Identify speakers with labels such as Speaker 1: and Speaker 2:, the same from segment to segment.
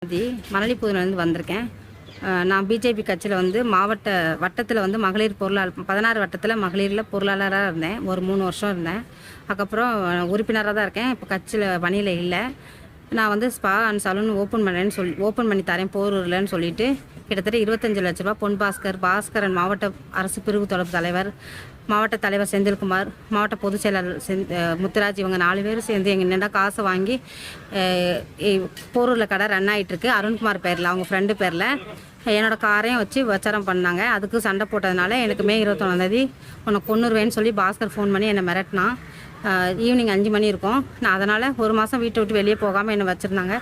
Speaker 1: G மணலிப்புதூர்லேருந்து வந்திருக்கேன். நான் BJP கட்சியில் மாவட்ட வட்டத்தில் மகளிர் பொருளாளர் 16 வட்டத்தில் மகளிரில் பொருளாளராக இருந்தேன். ஒரு 3 வருஷம் இருந்தேன். அதுக்கப்புறம் உறுப்பினராக தான் இருக்கேன். இப்போ கட்சியில் பணியில் இல்லை. நான் ஸ்பா அண்ட் சலூன் ஓப்பன் பண்ணி தரேன் போரூர்லன்னு சொல்லிட்டு கிட்டத்தட்ட 25 லட்ச ரூபா பொன் பாஸ்கரன் மாவட்ட அரசு பிரிவு தொடர்பு தலைவர், மாவட்ட தலைவர் செந்தில்குமார், மாவட்ட பொதுச் செயலாளர் முத்துராஜ், இவங்க 4 பேர் சேர்ந்து எங்கள் என்னென்ன காசை வாங்கி போரூரில் கடை ரன் ஆகிட்டுருக்கு. அருண்குமார் பேரில், அவங்க ஃப்ரெண்டு பேரில் என்னோடய காரையும் வச்சு வச்சாரம் பண்ணாங்க. அதுக்கு சண்டை போட்டதுனால எனக்கு மே 21 உன்னை கொன்னுருவேன்னு சொல்லி பாஸ்கர் ஃபோன் பண்ணி என்னை மிரட்டினான். ஈவினிங் 5 மணி இருக்கும். நான் அதனால் ஒரு மாதம் வீட்டை விட்டு வெளியே போகாமல் என்னை வச்சுருந்தாங்க.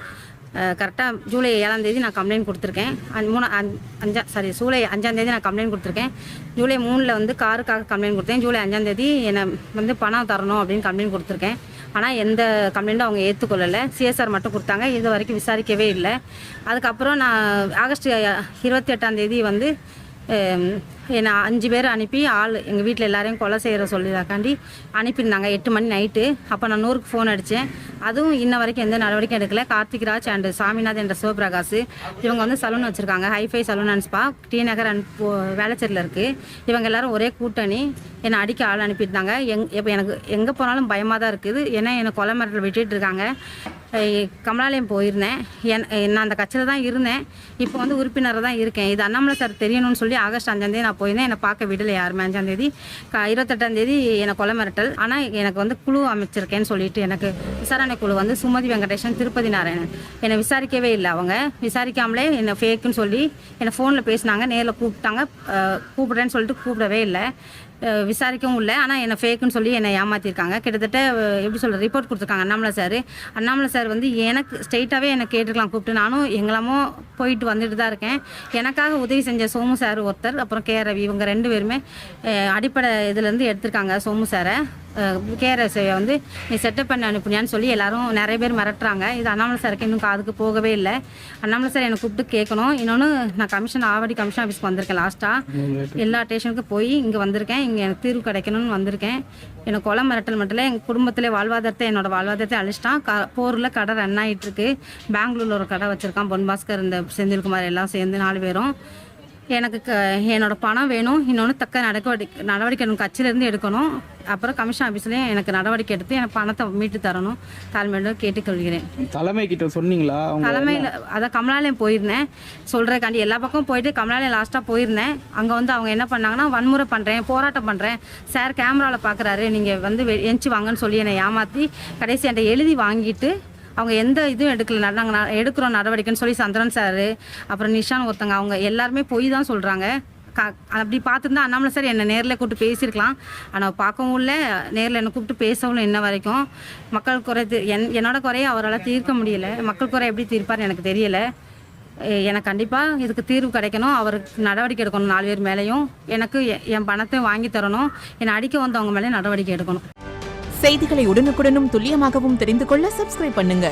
Speaker 1: கரெக்டாக ஜூலை 7 நான் கம்ப்ளைண்ட் கொடுத்துருக்கேன். ஜூலை 5 நான் கம்ப்ளைண்ட் கொடுத்துருக்கேன். ஜூலை 3 காருக்காக கம்ப்ளைண்ட் கொடுத்தேன். ஜூலை 5 என்னை பணம் தரணும் அப்படின்னு கம்ப்ளைண்ட் கொடுத்துருக்கேன். ஆனால் எந்த கம்ப்ளைண்ட்டும் அவங்க ஏற்றுக்கொள்ளலை. சிஎஸ்ஆர் மட்டும் கொடுத்தாங்க. இது வரைக்கும் விசாரிக்கவே இல்லை. அதுக்கப்புறம் நான் ஆகஸ்ட் 28 என்னை 5 பேர் அனுப்பி எங்கள் வீட்டில் எல்லாரையும் கொலை செய்கிற சொல்லிதாக்காண்டி அனுப்பியிருந்தாங்க. 8 மணி நைட்டு. அப்போ நான் 100க்கு ஃபோன் அடித்தேன். அதுவும் இன்ன வரைக்கும் எந்த நடவடிக்கையும் எடுக்கலை. கார்த்திக் ராஜ் அண்ட் சாமிநாத் என்ற சிவபிரகாஷ் இவங்க சலூன் வச்சுருக்காங்க. Hi fi saloon and spa, T Nagar and வேளச்சேரியில் இருக்குது. இவங்க எல்லோரும் ஒரே கூட்டணி என்னை அடிக்க ஆள் அனுப்பியிருந்தாங்க. இப்போ எனக்கு எங்கே போனாலும் பயமாக தான் இருக்குது. ஏன்னா என்னை கொலை மிரட்டல் விட்டுட்டு இருக்காங்க. கமலாலயம் போயிருந்தேன். நான் அந்த கட்சியில் தான் இருந்தேன். இப்போ உறுப்பினராக தான் இருக்கேன். இது அண்ணாமலை சார் தெரியணும்னு சொல்லி ஆகஸ்ட் 5 நான் போயிருந்தேன். என்னை பார்க்க விடலை யாருமே. 5 28 என்னை கொலை மிரட்டல். ஆனால் எனக்கு குழு அமைச்சிருக்கேன்னு சொல்லிட்டு எனக்கு விசாரணை குழு சுமதி வெங்கடேசன், திருப்பதி நாராயணன் என்னை விசாரிக்கவே இல்லை. அவங்க விசாரிக்காமலே என்னை ஃபேக்குன்னு சொல்லி என்னை ஃபோனில் பேசினாங்க. நேரில் கூப்பிட்றேன்னு சொல்லிட்டு கூப்பிடவே இல்லை. விசாரிக்கவும் இல்லை. ஆனால் என்னை ஃபேக்குன்னு சொல்லி என்னை ஏமாற்றிருக்காங்க. கிட்டத்தட்ட எப்படி சொல்கிற ரிப்போர்ட் கொடுத்துருக்காங்க அண்ணாமலை சார் எனக்கு ஸ்ட்ரெயிட்டாகவே என்னை கேட்டுருக்கலாம் கூப்பிட்டு. நானும் எங்களாமோ போயிட்டு வந்துட்டு தான் இருக்கேன். எனக்காக உதவி செஞ்ச சோமு சார் ஒருத்தர், அப்புறம் கே ரவி, இவங்க 2 பேருமே அடிப்படை இதுலேருந்து எடுத்திருக்காங்க. சோமு சாரை கேஆர்எஸ்ஐ நீ செட்டப் பண்ணி அனுப்புனியான்னு சொல்லி எல்லாரும் நிறைய பேர் மிரட்டுறாங்க. இது அண்ணாமலை சாருக்கு இன்னும் காதுக்கு போகவே இல்லை. அண்ணாமலை சார் என்னை கூப்பிட்டு கேட்கணும். இன்னொன்று நான் ஆவடி கமிஷன் ஆஃபீஸ்க்கு வந்திருக்கேன். லாஸ்ட்டாக எல்லா ஸ்டேஷனுக்கும் போய் இங்கே வந்திருக்கேன். இங்கே எனக்கு தீர்வு கிடைக்கணும்னு வந்திருக்கேன். எனக்கு கொலை மிரட்டல் மட்டும் இல்லை, எங்கள் குடும்பத்திலே என்னோட வாழ்வாதாரத்தை அழிச்சிட்டான். போரில் கடை ரன் ஆகிட்டுருக்கு. பெங்களூரில் ஒரு கடை வச்சுருக்கான். பொன் பாஸ்கர், இந்த செந்தில்குமார் எல்லாம் சேர்ந்து 4 பேரும். எனக்கு என்னோடய பணம் வேணும். இன்னொன்று தக்க நடவடிக்கை கட்சியிலேருந்து எடுக்கணும். அப்புறம் கமிஷன் ஆஃபீஸ்லேயும் எனக்கு நடவடிக்கை எடுத்து எனக்கு பணத்தை மீட்டு தரணும். தாழ்மையோடு கேட்டுக்கொள்கிறேன்.
Speaker 2: தலைமை கிட்ட சொன்னீங்களா?
Speaker 1: தலைமையில் கமலாலயம் போயிருந்தேன். சொல்கிறக்காண்டி எல்லா பக்கம் போயிட்டு கமலாலயம் லாஸ்ட்டாக போயிருந்தேன். அங்கே அவங்க என்ன பண்ணாங்கன்னா, வன்முறை பண்ணுறேன், போராட்டம் பண்ணுறேன், சார் கேமராவில் பார்க்குறாரு, நீங்கள் எஞ்சி வாங்கன்னு சொல்லி என்னை ஏமாற்றி கடைசி என்கிட்ட எழுதி வாங்கிட்டு அவங்க எந்த இதுவும் எடுக்கல. நாங்கள் எடுக்கிறோம் நடவடிக்கைன்னு சொல்லி சந்திரன் சார், அப்புறம் நிஷான் ஒருத்தங்க, அவங்க எல்லாருமே போய் தான் சொல்கிறாங்க. அப்படி பார்த்துருந்தா அண்ணாமலை சார் என்னை நேரில் கூப்பிட்டு பேசியிருக்கலாம். ஆனால் பார்க்கவும் இல்லை, நேரில் என்னை கூப்பிட்டு பேசவும் இன்ன வரைக்கும். மக்கள் குறை என்னோட குறையை அவரால் தீர்க்க முடியலை. மக்கள் குறை எப்படி தீர்ப்பார் எனக்கு தெரியலை. எனக்கு கண்டிப்பாக இதுக்கு தீர்வு கிடைக்கணும். அவருக்கு நடவடிக்கை எடுக்கணும். 4 பேர் மேலேயும் எனக்கு என் பணத்தையும் வாங்கி தரணும். என்னை அடிக்க வந்தவங்க மேலே நடவடிக்கை எடுக்கணும்.
Speaker 3: செய்திகளை உடனுக்குடனும் துல்லியமாகவும் தெரிந்து கொள்ள சப்ஸ்கிரைப் பண்ணுங்க.